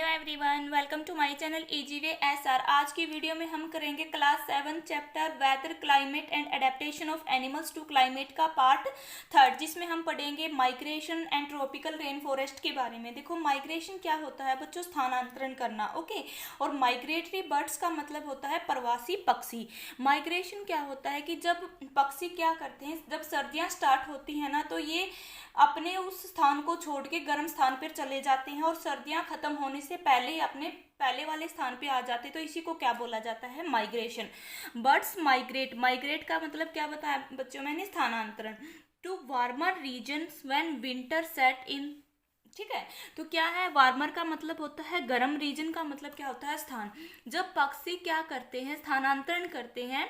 Everyone, welcome to my channel easyway SR. आज की video में हम करेंगे class 7 chapter weather climate and adaptation of animals to climate का पार्ट 3, जिसमें हम पढ़ेंगे migration and tropical rain forest के बारे में। देखो, माइग्रेशन क्या होता है बच्चों? स्थानांतरण करना। ओके। और माइग्रेटरी बर्ड्स का मतलब होता है प्रवासी पक्षी। माइग्रेशन क्या होता है कि जब पक्षी क्या करते हैं, जब सर्दियाँ स्टार्ट होती हैं ना, तो ये अपने उस स्थान को छोड़ के गर्म स्थान पर चले जाते हैं और सर्दियां खत्म होने से पहले ही अपने पहले वाले स्थान पे आ जाते हैं। तो इसी को क्या बोला जाता है? माइग्रेशन। Birds migrate. माइग्रेट का मतलब क्या बताया बच्चों मैंने? स्थानांतरण। To warmer regions when winter set in. ठीक है, तो क्या है? वार्मर का मतलब होता है गर्म, रीजन का मतलब क्या होता है? स्थान। जब पक्षी क्या करते हैं? स्थानांतरण करते हैं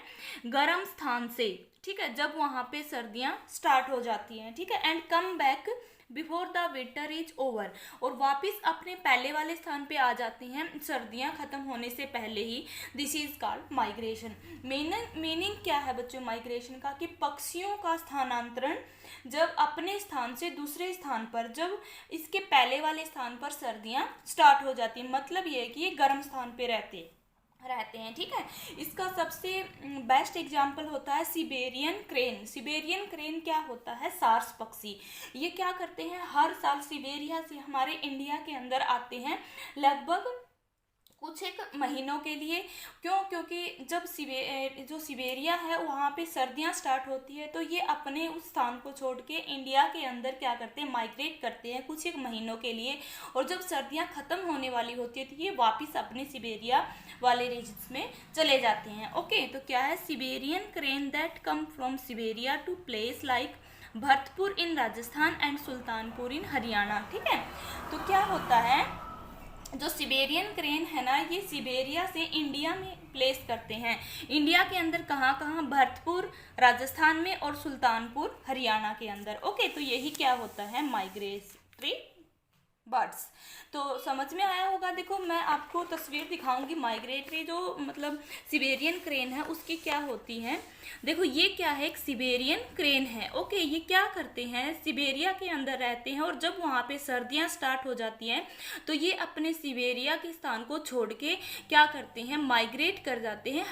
गर्म स्थान से, ठीक है, जब वहां पे सर्दियां स्टार्ट हो जाती हैं, ठीक है, and come back before the winter is over, और वापस अपने पहले वाले स्थान पे आ जाते हैं सर्दियां खत्म होने से पहले ही। This is called migration. Meaning क्या है बच्चों माइग्रेशन का? कि पक्षियों का स्थानांतरण जब अपने स्थान से दूसरे स्थान पर, जब इसके पहले वाले स्थान पर सर्दियां स्टार्ट हो जाती हैं, मतलब ये है कि ये गर्म स्थान पे रहते हैं। ठीक है, इसका सबसे बेस्ट एग्जाम्पल होता है सिबेरियन क्रेन। सिबेरियन क्रेन क्या होता है? सार्स पक्षी। ये क्या करते हैं? हर साल सिबेरिया से हमारे इंडिया के अंदर आते हैं, लगभग कुछ एक महीनों के लिए। क्यों? क्योंकि जब जो सिबेरिया है वहाँ पे सर्दियाँ स्टार्ट होती है, तो ये अपने उस स्थान को छोड़ के इंडिया के अंदर क्या करते हैं? माइग्रेट करते हैं कुछ एक महीनों के लिए। और जब सर्दियाँ ख़त्म होने वाली होती है तो ये वापस अपने सिबेरिया वाले रीजन्स में चले जाते हैं। ओके, तो क्या है? Siberian crane that come from Siberia to place like Bharatpur in Rajasthan and Sultanpur in Haryana. ठीक है, तो क्या होता है, जो सिबेरियन क्रेन है ना, ये सिबेरिया से इंडिया में प्लेस करते हैं। इंडिया के अंदर कहाँ कहाँ? भरतपुर राजस्थान में और सुल्तानपुर हरियाणा के अंदर। ओके, तो यही क्या होता है? Migratory birds. तो समझ में आया होगा। देखो, मैं आपको तस्वीर दिखाऊंगी माइग्रेटरी जो मतलब सिबेरियन क्रेन है उसकी क्या होती है। देखो, ये क्या है? एक सिबेरियन क्रेन है। ओके, ये क्या करते हैं? सिबेरिया के अंदर रहते हैं और जब वहाँ पे सर्दियाँ स्टार्ट हो जाती हैं तो ये अपने सिबेरिया के स्थान को छोड़ के क्या करते हैं? माइग्रेट कर जाते हैं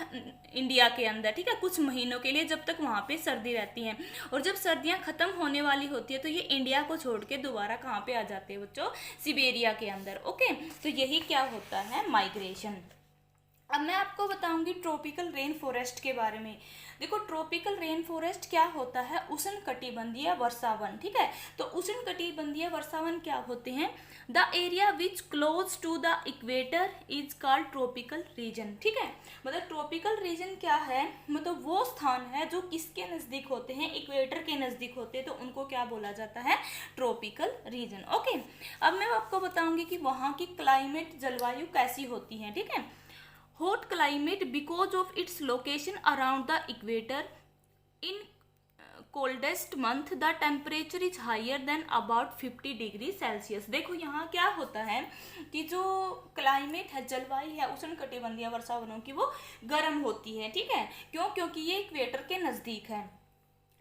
इंडिया के अंदर, ठीक है, कुछ महीनों के लिए, जब तक वहाँ पे सर्दी रहती है। और जब सर्दियाँ खत्म होने वाली होती है तो ये इंडिया को छोड़ के दोबारा कहाँ पे आ जाते हैं बच्चों? सिबेरिया के अंदर। ओके, तो यही क्या होता है? माइग्रेशन। अब मैं आपको बताऊंगी ट्रॉपिकल रेन फॉरेस्ट के बारे में। देखो, ट्रॉपिकल रेन फॉरेस्ट क्या होता है? उष्णकटिबंधीय वर्षावन। ठीक है, तो उष्णकटिबंधीय वर्षावन क्या होते हैं? The area which close to the equator is called tropical region. ठीक है, मतलब ट्रॉपिकल रीजन क्या है? मतलब वो स्थान है जो किसके नज़दीक होते हैं? इक्वेटर के नज़दीक होते हैं, तो उनको क्या बोला जाता है? Tropical region. ओके, अब मैं आपको बताऊंगी कि वहाँ की क्लाइमेट, जलवायु कैसी होती है। ठीक है, hot climate because of its location around the equator. In coldest month the temperature is higher than about 50 degree Celsius. देखो, यहाँ क्या होता है कि जो क्लाइमेट है, जलवायु है उष्णकटिबंधीय वर्षावनों की, वो गर्म होती है। ठीक है, क्यों? क्योंकि ये इक्वेटर के नज़दीक है।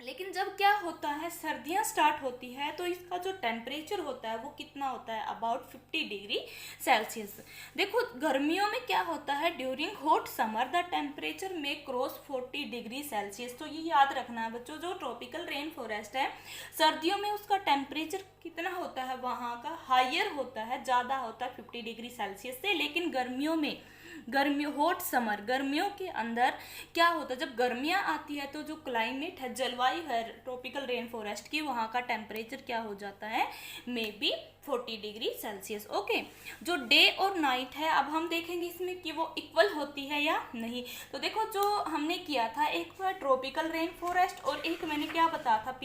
लेकिन जब क्या होता है, सर्दियाँ स्टार्ट होती है, तो इसका जो टेम्परेचर होता है वो कितना होता है? About 50 degree Celsius. देखो, गर्मियों में क्या होता है? During hot summer the temperature में क्रॉस 40 डिग्री सेल्सियस। तो ये याद रखना है बच्चों, जो ट्रॉपिकल रेन फॉरेस्ट है, सर्दियों में उसका टेम्परेचर कितना होता है? वहाँ का हायर होता है, ज़्यादा होता है 50 डिग्री सेल्सियस से। लेकिन गर्मियों हॉट समर, गर्मियों के अंदर क्या होता है? जब गर्मियाँ आती है तो जो क्लाइमेट है, जलवायु है ट्रॉपिकल रेन फॉरेस्ट की, वहाँ का टेम्परेचर क्या हो जाता है? May be 40 degree Celsius. Okay, जो डे और नाइट है, अब हम देखेंगे इसमें कि वो इक्वल होती है या नहीं। तो देखो, जो हमने किया था, एक था ट्रॉपिकल रेन फॉरेस्ट और एक मैंने क्या बताया था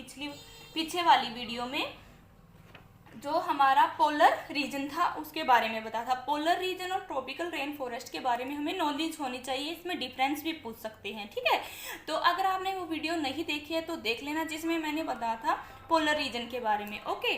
पीछे वाली वीडियो में, जो हमारा पोलर रीजन था उसके बारे में बताया था। पोलर रीजन और ट्रॉपिकल रेन फॉरेस्ट के बारे में हमें नॉलेज होनी चाहिए, इसमें डिफरेंस भी पूछ सकते हैं। ठीक है, तो अगर आपने वो वीडियो नहीं देखी है तो देख लेना, जिसमें मैंने बताया था पोलर रीजन के बारे में। ओके,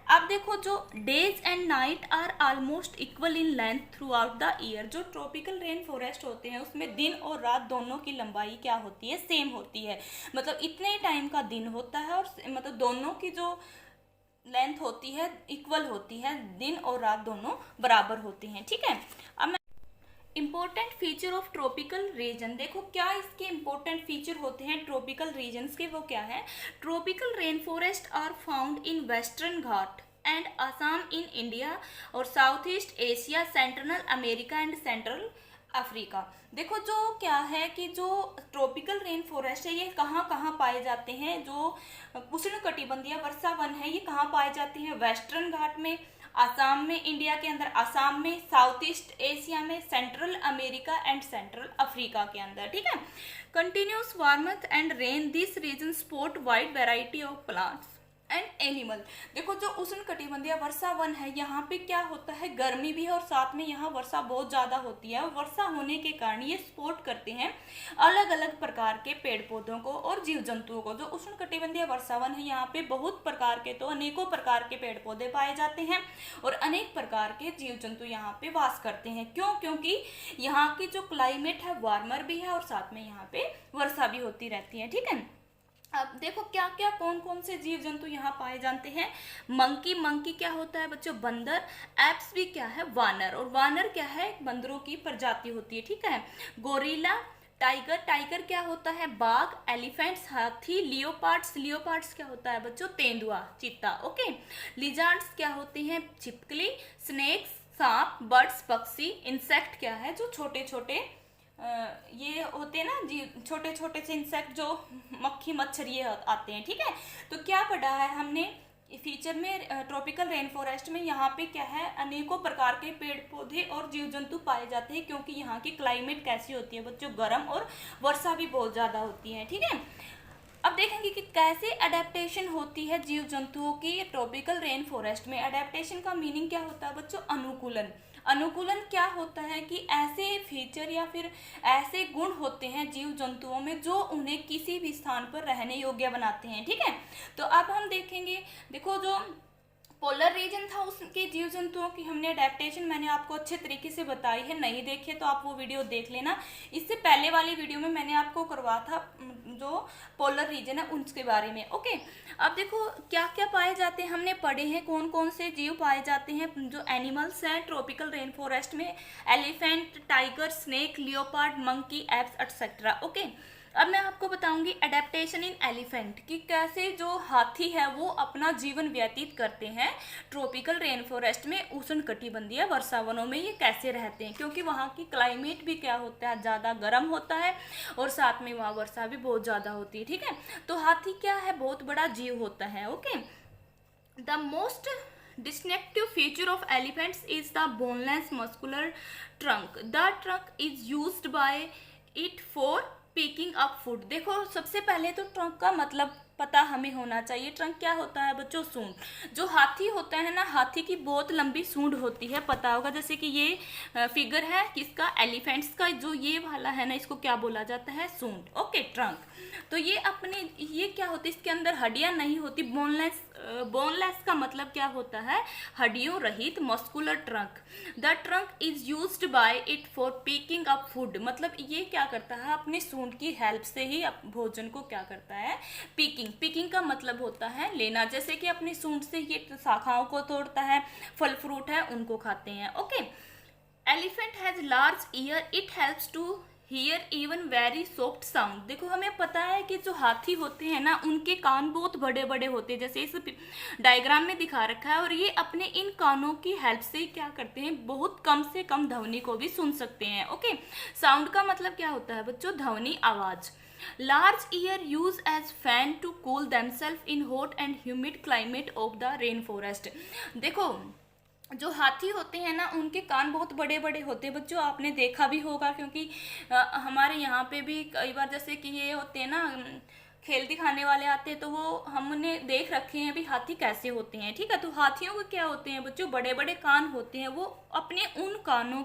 अब देखो, जो days and night are almost equal in length throughout the year. जो ट्रॉपिकल रेन फॉरेस्ट होते हैं उसमें दिन और रात दोनों की लंबाई क्या होती है? सेम होती है। मतलब इतने टाइम का दिन होता है और मतलब दोनों की जो लेंथ होती है इक्वल होती है, दिन और रात दोनों बराबर होती हैं, ठीक है। अब मैं important feature of tropical region, देखो क्या इसके इम्पोर्टेंट फीचर होते हैं ट्रॉपिकल रीजन्स के, वो क्या है। Tropical rain forest are found in western Ghat and Assam in India और south east Asia, central America and central Africa. देखो जो क्या है कि जो ट्रॉपिकल रेन फॉरेस्ट है ये कहाँ कहाँ पाए जाते हैं, जो उष्णकटिबंधीय वर्षा वन है ये कहाँ पाए जाते हैं, वेस्टर्न घाट में, आसाम में, इंडिया के अंदर आसाम में, साउथ ईस्ट एशिया में, central America and central Africa के अंदर, ठीक है। Continuous warmth and rain this region support wide variety of plants and animal. देखो जो उष्णकटिबंधीय वर्षा वन है यहाँ पे क्या होता है, गर्मी भी है और साथ में यहाँ वर्षा बहुत ज़्यादा होती है, और वर्षा होने के कारण ये सपोर्ट करते हैं अलग अलग प्रकार के पेड़ पौधों को और जीव जंतुओं को। जो उष्णकटिबंधीय वर्षा वन है यहाँ पे बहुत प्रकार के, तो अनेकों प्रकार के पेड़ पौधे पाए जाते हैं और अनेक प्रकार के जीव जंतु यहाँ पे वास करते हैं। क्यों? क्योंकि यहाँ की जो क्लाइमेट है वार्मर भी है और साथ में यहाँ पे वर्षा भी होती रहती है, ठीक है। अब देखो क्या क्या कौन कौन से जीव जंतु यहाँ पाए जाते हैं। मंकी, मंकी क्या होता है बच्चों, बंदर। एप्स भी क्या है, वानर, और वानर क्या है, बंदरों की प्रजाति होती है, ठीक है। गोरिल्ला, टाइगर, टाइगर क्या होता है, बाघ। एलिफेंट्स, हाथी। लियोपार्ड्स, लियोपार्ड्स क्या होता है बच्चों, तेंदुआ, चीता, ओके। लिजार्ड्स क्या होते हैं, छिपकली। स्नेक्स, सांप। बर्ड्स, पक्षी। इंसेक्ट क्या है, जो छोटे छोटे ये होते हैं ना जी, छोटे छोटे से इंसेक्ट जो मक्खी मच्छर ये आते हैं, ठीक है। तो क्या पढ़ा है हमने फीचर में, ट्रॉपिकल रेन फॉरेस्ट में यहाँ पे क्या है, अनेकों प्रकार के पेड़ पौधे और जीव जंतु पाए जाते हैं, क्योंकि यहाँ की क्लाइमेट कैसी होती है बच्चों, गर्म और वर्षा भी बहुत ज़्यादा होती है, ठीक है। अब देखेंगे कि कैसे अडेप्टेशन होती है जीव जंतुओं की ट्रॉपिकल रेन फॉरेस्ट में। अडेप्टेशन का मीनिंग क्या होता है बच्चों, अनुकूलन। अनुकूलन क्या होता है कि ऐसे फीचर या फिर ऐसे गुण होते हैं जीव जंतुओं में जो उन्हें किसी भी स्थान पर रहने योग्य बनाते हैं, ठीक है। तो अब हम देखेंगे, देखो जो पोलर रीजन था उसके जीव जंतुओं की हमने अडेप्टेशन मैंने आपको अच्छे तरीके से बताई है, नहीं देखे तो आप वो वीडियो देख लेना। इससे पहले वाली वीडियो में मैंने आपको करवा था जो पोलर रीजन है उसके बारे में, ओके। अब देखो क्या क्या पाए जाते हैं, हमने पढ़े हैं कौन कौन से जीव पाए जाते हैं जो एनिमल्स हैं ट्रॉपिकल रेन फॉरेस्ट में। Elephant, tiger, snake, leopard, monkey, apps etcetera, okay. अब मैं आपको बताऊंगी अडेप्टेशन इन एलिफेंट कि कैसे जो हाथी है वो अपना जीवन व्यतीत करते हैं ट्रॉपिकल रेन फॉरेस्ट में, उष्णकटिबंधीय वर्षावनों में ये कैसे रहते हैं, क्योंकि वहाँ की क्लाइमेट भी क्या होता है, ज़्यादा गर्म होता है और साथ में वहाँ वर्षा भी बहुत ज़्यादा होती है, ठीक है। तो हाथी क्या है, बहुत बड़ा जीव होता है, okay. The most distinctive feature of elephants is the boneless muscular trunk. The trunk is used by it for picking up food. देखो सबसे पहले तो ट्रंक का मतलब पता हमें होना चाहिए। ट्रंक क्या होता है बच्चों, सूंड। जो हाथी होता है ना, हाथी की बहुत लंबी सूंड होती है, पता होगा। जैसे कि ये फिगर है किसका, एलिफेंट्स का, जो ये वाला है ना इसको क्या बोला जाता है, सूंड, ओके, ट्रंक। तो ये अपने ये क्या होती है, इसके अंदर हड्डियां नहीं होती, बोनलेस। बोनलेस का मतलब क्या होता है, हड्डियों रहित, muscular trunk. The trunk is used by it for picking up food, मतलब ये क्या करता है, अपनी सूंड की हेल्प से ही भोजन को क्या करता है, पिकिंग। पिकिंग का मतलब होता है लेना, जैसे कि अपनी सूंड से ये शाखाओं को तोड़ता है, फल फ्रूट है उनको खाते हैं, okay. Elephant has large ear, it helps to hear even very soft sound. देखो हमें पता है कि जो हाथी होते हैं ना उनके कान बहुत बड़े बड़े होते हैं, जैसे इस डायग्राम में दिखा रखा है, और ये अपने इन कानों की हेल्प से क्या करते हैं, बहुत कम से कम ध्वनि को भी सुन सकते हैं, ओके। साउंड का मतलब क्या होता है बच्चों, ध्वनि, आवाज। Large ear use as fan to cool themselves in hot and humid climate of the rain forest. देखो जो हाथी होते हैं ना उनके कान बहुत बड़े बड़े होते हैं बच्चों, आपने देखा भी होगा, क्योंकि हमारे यहाँ पे भी कई बार जैसे कि ये होते हैं ना खेल दिखाने वाले आते हैं, तो वो हमने देख रखे हैं भी हाथी कैसे होते हैं, ठीक है। तो हाथियों के क्या होते हैं बच्चों, बड़े बड़े कान होते हैं, वो अपने उन कानों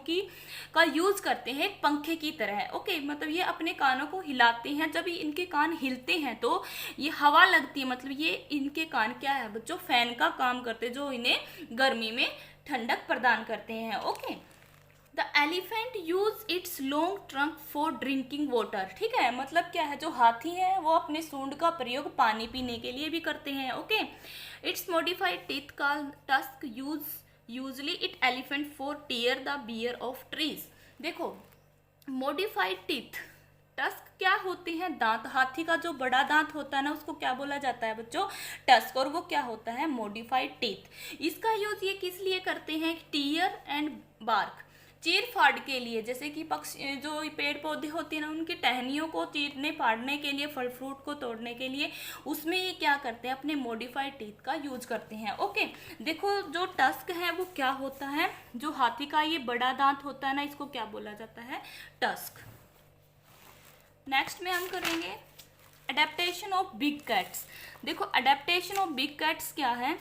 का यूज करते हैं एक पंखे की तरह, ओके। मतलब ये अपने कानों को हिलाते हैं, जब इनके कान हिलते हैं तो ये हवा लगती है, मतलब ये इनके कान क्या है बच्चों, फैन का काम करते हैं, जो इन्हें गर्मी में ठंडक प्रदान करते हैं, okay. The elephant use it's long trunk for drinking water. ठीक है, मतलब क्या है, जो हाथी है वो अपने सूंड का प्रयोग पानी पीने के लिए भी करते हैं। Okay, it's modified teeth called tusk usually it elephant for tear the bear of trees. देखो, मॉडिफाइड टीथ, टस्क क्या होती है, दांत। हाथी का जो बड़ा दांत होता है ना उसको क्या बोला जाता है बच्चों, टस्क, और वो क्या होता है, मॉडिफाइड टीथ। इसका यूज ये किस लिए करते हैं, टीयर एंड बार्क, चीर फाड़ के लिए, जैसे कि पक्षी जो पेड़ पौधे होते हैं ना उनकी टहनियों को चीरने फाड़ने के लिए, फल फ्रूट को तोड़ने के लिए, उसमें ये क्या करते हैं, अपने मॉडिफाइड टीथ का यूज करते हैं। ओके, देखो जो टस्क है वो क्या होता है, जो हाथी का ये बड़ा दांत होता है ना इसको क्या बोला जाता है, टस्क। नेक्स्ट में हम करेंगे अडेप्टेशन ऑफ बिग कैट्स। देखो, अडेप्टेशन ऑफ बिग कैट्स क्या है,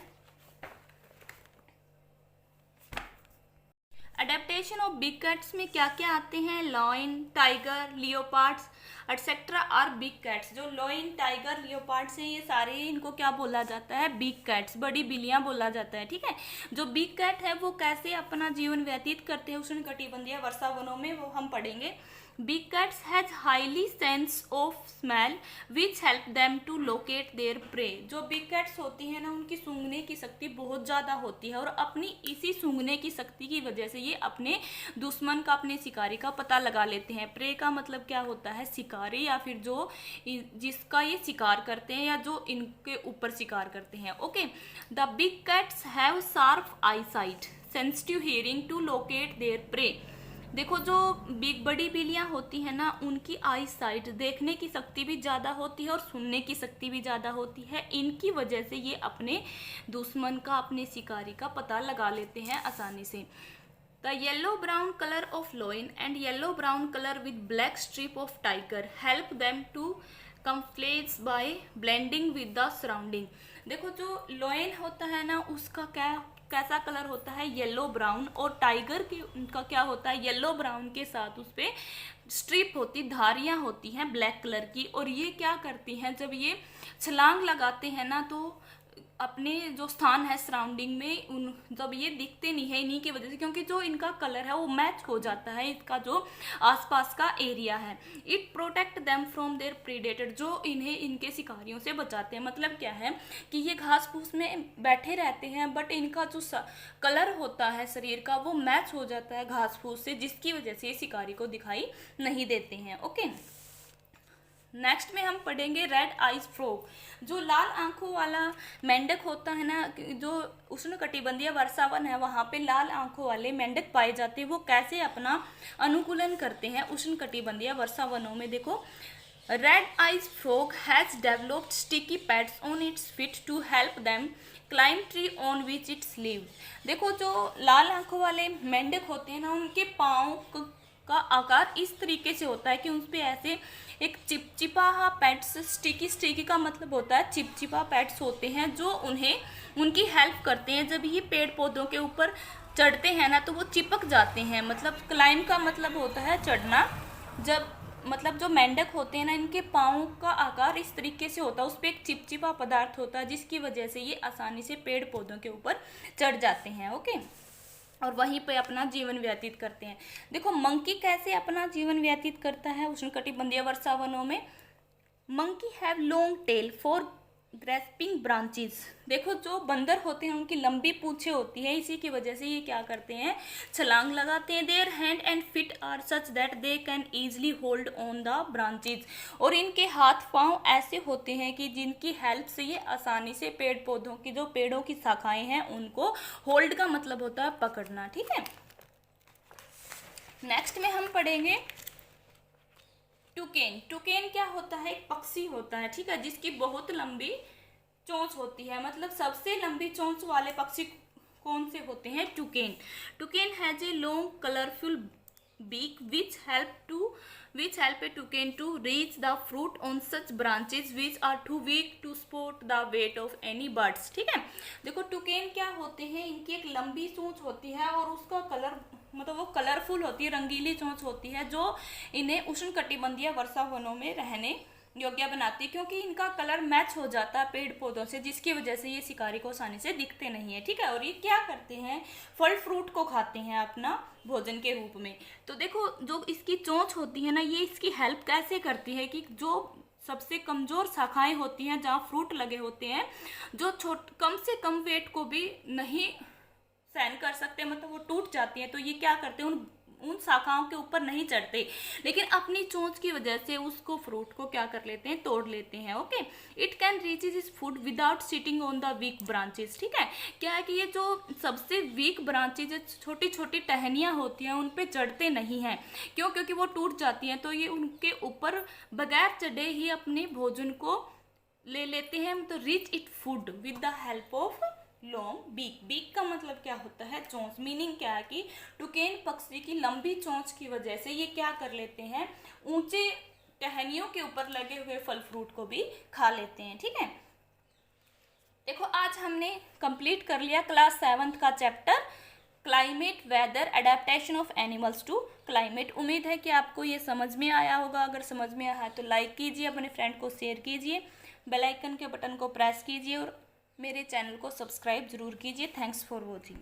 अडेप्टेशन ऑफ बिग कैट्स में क्या क्या आते हैं, lion, tiger, leopards etcetera are big cats. जो लॉयन, टाइगर, लियोपार्ड्स हैं ये सारे, इनको क्या बोला जाता है, बिग कैट्स, बड़ी बिल्लियां बोला जाता है। ठीक है, जो बिग कैट है वो कैसे अपना जीवन व्यतीत करते हैं उष्णकटिबंधीय वर्षा वनों में, वो हम पढ़ेंगे। Big cats has highly sense of smell which help them to locate their prey। जो big cats होती है ना उनकी सूंघने की शक्ति बहुत ज़्यादा होती है, और अपनी इसी सूंघने की शक्ति की वजह से ये अपने दुश्मन का, अपने शिकारी का पता लगा लेते हैं। प्रे का मतलब क्या होता है, शिकारी, या फिर जो जिसका ये शिकार करते हैं या जो इनके ऊपर शिकार करते हैं। Okay, the big cats have sharp eyesight, sensitive hearing to locate their prey. देखो, जो बड़ी बिल्लियां होती हैं ना उनकी आई साइट, देखने की शक्ति भी ज़्यादा होती है और सुनने की शक्ति भी ज़्यादा होती है। इनकी वजह से ये अपने दुश्मन का, अपने शिकारी का पता लगा लेते हैं आसानी से। The yellow brown colour of lion and yellow brown colour with black strip of tiger help them to camouflage by blending with the surrounding. देखो, जो लॉइन होता है ना उसका कैसा कलर होता है, येलो ब्राउन, और टाइगर की उनका क्या होता है, येलो ब्राउन के साथ उस पर स्ट्रिप होती, धारियां होती हैं ब्लैक कलर की। और ये क्या करती हैं, जब ये छलांग लगाते हैं ना तो अपने जो स्थान है सराउंडिंग में, उन जब ये दिखते नहीं है इन्हीं की वजह से, क्योंकि जो इनका कलर है वो मैच हो जाता है इसका जो आसपास का एरिया है। It protect them from their predator, जो इन्हें इनके शिकारियों से बचाते हैं। मतलब क्या है कि ये घास फूस में बैठे रहते हैं, बट इनका जो कलर होता है शरीर का वो मैच हो जाता है घास फूस से, जिसकी वजह से ये शिकारी को दिखाई नहीं देते हैं। ओके, नेक्स्ट में हम पढ़ेंगे रेड आइज फ्रॉग। जो लाल आंखों वाला मेंढक होता है ना, जो उष्णकटिबंधीय वर्षावन है वहाँ पे लाल आंखों वाले मेंढक पाए जाते हैं, वो कैसे अपना अनुकूलन करते हैं उष्णकटिबंधीय वर्षावनों में। देखो, red eyes frog has developed sticky pads on its feet to help them climb tree on which its live. देखो, जो लाल आंखों वाले मेंढक होते हैं ना उनके पाँव का आकार इस तरीके से होता है कि उस पर ऐसे एक चिपचिपा पैड्स, स्टिकी का मतलब होता है चिपचिपा पैड्स होते हैं, जो उन्हें उनकी हेल्प करते हैं। जब ये पेड़ पौधों के ऊपर चढ़ते हैं ना तो वो चिपक जाते हैं। मतलब क्लाइम का मतलब होता है चढ़ना। जब मतलब जो मेंढक होते हैं ना इनके पाँव का आकार इस तरीके से होता है, उस पर एक चिपचिपा पदार्थ होता है जिसकी वजह से ये आसानी से पेड़ पौधों के ऊपर चढ़ जाते हैं। ओके, और वहीं पे अपना जीवन व्यतीत करते हैं। देखो, मंकी कैसे अपना जीवन व्यतीत करता है उष्णकटिबंधीय वर्षावनों में। Monkey have long tail for grasping branches. देखो, जो बंदर होते हैं उनकी लंबी पूंछें होती है, इसी की वजह से ये क्या करते हैं, छलांग लगाते हैं। Their hand and feet are such that they can easily hold on the branches. और इनके हाथ पांव ऐसे होते हैं कि जिनकी हेल्प से ये आसानी से पेड़ पौधों की, जो पेड़ों की शाखाएं हैं उनको, होल्ड का मतलब होता है पकड़ना। ठीक है, नेक्स्ट में हम पढ़ेंगे टुकेन। टुकेन क्या होता है, एक पक्षी होता है, ठीक है, जिसकी बहुत लंबी चोंच होती है। मतलब सबसे लंबी चोंच वाले पक्षी कौन से होते हैं, toucan. Toucan has a long colourful beak which help a toucan to reach the fruit on such branches which are too weak to support the weight of any birds। ठीक है, देखो टुकेन क्या होते हैं, इनकी एक लंबी चोंच होती है और उसका कलर मतलब वो कलरफुल होती है, रंगीली चोंच होती है, जो इन्हें उष्णकटिबंधीय वर्षावनों में रहने योग्य बनाती है, क्योंकि इनका कलर मैच हो जाता है पेड़ पौधों से, जिसकी वजह से ये शिकारी को आसानी से दिखते नहीं है। ठीक है, और ये क्या करते हैं, फल फ्रूट को खाते हैं अपना भोजन के रूप में। तो देखो जो इसकी चोंच होती है ना, ये इसकी हेल्प कैसे करती है कि जो सबसे कमजोर शाखाएं होती हैं जहाँ फ्रूट लगे होते हैं, जो कम से कम वेट को भी नहीं सहन कर सकते, मतलब वो टूट जाती हैं, तो ये क्या करते हैं, उन शाखाओं के ऊपर नहीं चढ़ते, लेकिन अपनी चोंच की वजह से उसको फ्रूट को क्या कर लेते हैं, तोड़ लेते हैं। Okay, it can reach is food without sitting on the weak branches. ठीक है, क्या है कि ये जो सबसे वीक ब्रांचेज, छोटी छोटी टहनियाँ होती हैं, उन पे चढ़ते नहीं हैं। क्यों? क्योंकि वो टूट जाती हैं, तो ये उनके ऊपर बगैर चढ़े ही अपने भोजन को ले लेते हैं। तो reach it food with the help of long beak. Beak का मतलब क्या होता है, चोंच। मीनिंग क्या है कि टुकेन पक्षी की लंबी चोंच की वजह से ये क्या कर लेते हैं, ऊंचे टहनियों के ऊपर लगे हुए फल फ्रूट को भी खा लेते हैं। ठीक है, देखो आज हमने कंप्लीट कर लिया क्लास 7th का chapter climate, weather, adaptation of animals to climate. उम्मीद है कि आपको ये समझ में आया होगा। अगर समझ में आया है तो लाइक कीजिए, अपने फ्रेंड को शेयर कीजिए, बेल आइकन के बटन को प्रेस कीजिए और मेरे चैनल को सब्सक्राइब जरूर कीजिए। Thanks for watching.